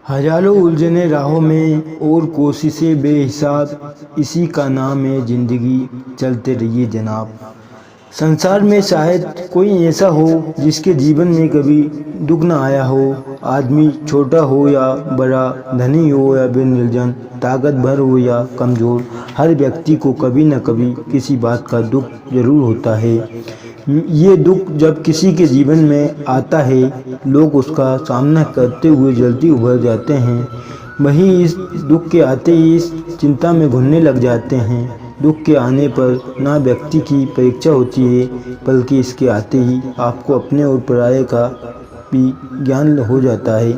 हजारों उलझने राहों में और कोशिशें बेहिसाब, इसी का नाम है ज़िंदगी। चलते रहिए जनाब। संसार में शायद कोई ऐसा हो जिसके जीवन में कभी दुख न आया हो। आदमी छोटा हो या बड़ा, धनी हो या बेनिर्जन, ताकतवर हो या कमज़ोर, हर व्यक्ति को कभी न कभी किसी बात का दुख जरूर होता है। ये दुख जब किसी के जीवन में आता है, लोग उसका सामना करते हुए जल्दी उभर जाते हैं। वहीं इस दुख के आते ही इस चिंता में घुलने लग जाते हैं। दुख के आने पर ना व्यक्ति की परीक्षा होती है, बल्कि इसके आते ही आपको अपने और पराये का भी ज्ञान हो जाता है।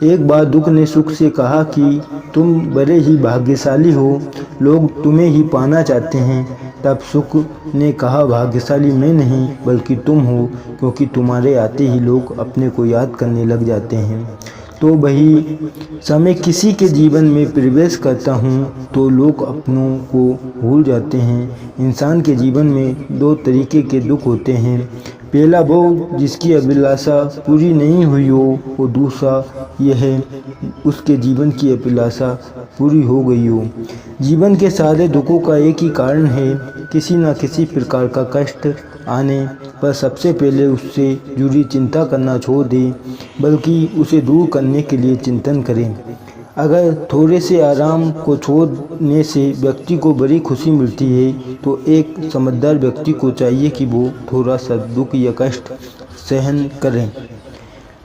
एक बार दुख ने सुख से कहा कि तुम बड़े ही भाग्यशाली हो, लोग तुम्हें ही पाना चाहते हैं। तब सुख ने कहा, भाग्यशाली मैं नहीं बल्कि तुम हो, क्योंकि तुम्हारे आते ही लोग अपने को याद करने लग जाते हैं। तो वही समय किसी के जीवन में प्रवेश करता हूँ तो लोग अपनों को भूल जाते हैं। इंसान के जीवन में दो तरीके के दुख होते हैं। पहला वो जिसकी अभिलाषा पूरी नहीं हुई हो, और दूसरा यह है उसके जीवन की अभिलाषा पूरी हो गई हो। जीवन के सारे दुखों का एक ही कारण है, किसी न किसी प्रकार का कष्ट आने पर सबसे पहले उससे जुड़ी चिंता करना छोड़ दें, बल्कि उसे दूर करने के लिए चिंतन करें। अगर थोड़े से आराम को छोड़ने से व्यक्ति को बड़ी खुशी मिलती है, तो एक समझदार व्यक्ति को चाहिए कि वो थोड़ा सा दुख या कष्ट सहन करें।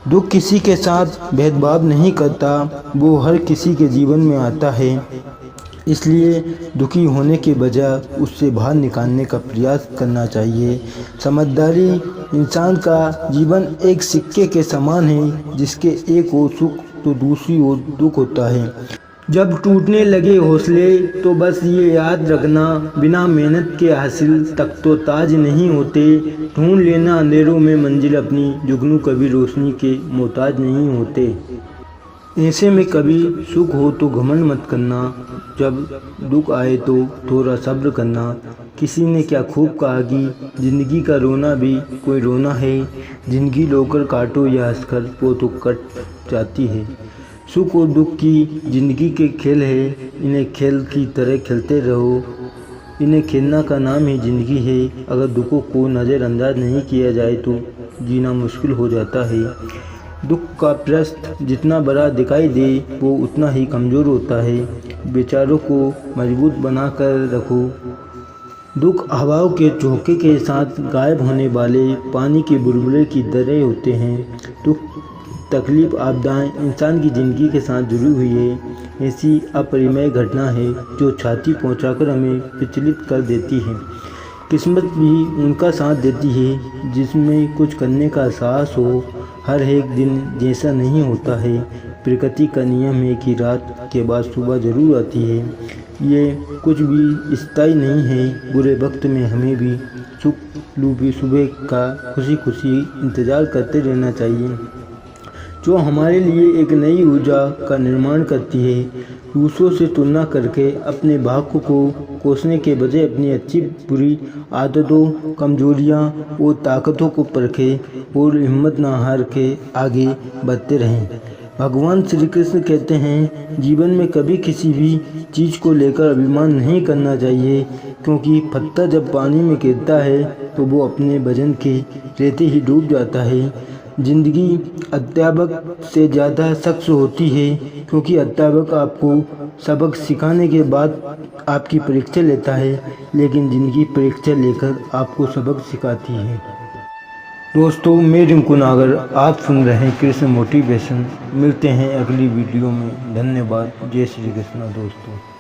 दुख किसी के साथ भेदभाव नहीं करता, वो हर किसी के जीवन में आता है। इसलिए दुखी होने के बजाय उससे बाहर निकालने का प्रयास करना चाहिए। समझदारी इंसान का जीवन एक सिक्के के समान है, जिसके एक ओर सुख तो दूसरी ओर दुख होता है। जब टूटने लगे हौसले तो बस ये याद रखना, बिना मेहनत के हासिल तक तो ताज नहीं होते। ढूंढ लेना अंधेरों में मंजिल अपनी, जुगनू कभी रोशनी के मोहताज नहीं होते। ऐसे में कभी सुख हो तो घमंड मत करना, जब दुख आए तो थोड़ा सब्र करना। किसी ने क्या खूब कहा कि ज़िंदगी का रोना भी कोई रोना है। ज़िंदगी रोकर काटो या हंसकर, वो तो कट जाती है। सुख और दुख की ज़िंदगी के खेल है, इन्हें खेल की तरह खेलते रहो। इन्हें खेलना का नाम ही ज़िंदगी है। अगर दुखों को नज़रअंदाज नहीं किया जाए तो जीना मुश्किल हो जाता है। दुख का प्रश्न जितना बड़ा दिखाई दे, वो उतना ही कमज़ोर होता है। विचारों को मजबूत बना कर रखो। दुख हवाओं के झोंके के साथ गायब होने वाले पानी के बुलबुले की तरह होते हैं। दुख, तकलीफ, आपदाएं इंसान की ज़िंदगी के साथ जुड़ी हुई है। ऐसी अपरिमेय घटना है जो छाती पहुंचाकर हमें विचलित कर देती है। किस्मत भी उनका साथ देती है जिसमें कुछ करने का साहस हो। हर एक दिन जैसा नहीं होता है। प्रकृति का नियम है कि रात के बाद सुबह ज़रूर आती है। ये कुछ भी स्थायी नहीं है। बुरे वक्त में हमें भी सुख लूबी सुबह का खुशी खुशी इंतज़ार करते रहना चाहिए, जो हमारे लिए एक नई ऊर्जा का निर्माण करती है। दूसरों से तुलना करके अपने भाग्य को कोसने के बजाय अपनी अच्छी बुरी आदतों, कमजोरियां और ताकतों को परखें और हिम्मत न हार के आगे बढ़ते रहें। भगवान श्री कृष्ण कहते हैं, जीवन में कभी किसी भी चीज़ को लेकर अभिमान नहीं करना चाहिए, क्योंकि पत्थर जब पानी में गिरता है तो वो अपने वजन के रहते ही डूब जाता है। ज़िंदगी अध्यापक से ज़्यादा सख्त होती है, क्योंकि अध्यापक आपको सबक सिखाने के बाद आपकी परीक्षा लेता है, लेकिन ज़िंदगी परीक्षा लेकर आपको सबक सिखाती है। दोस्तों, मैं रिंकू नागर, आप सुन रहे हैं कृष्ण मोटिवेशन। मिलते हैं अगली वीडियो में। धन्यवाद। जय श्री कृष्ण दोस्तों।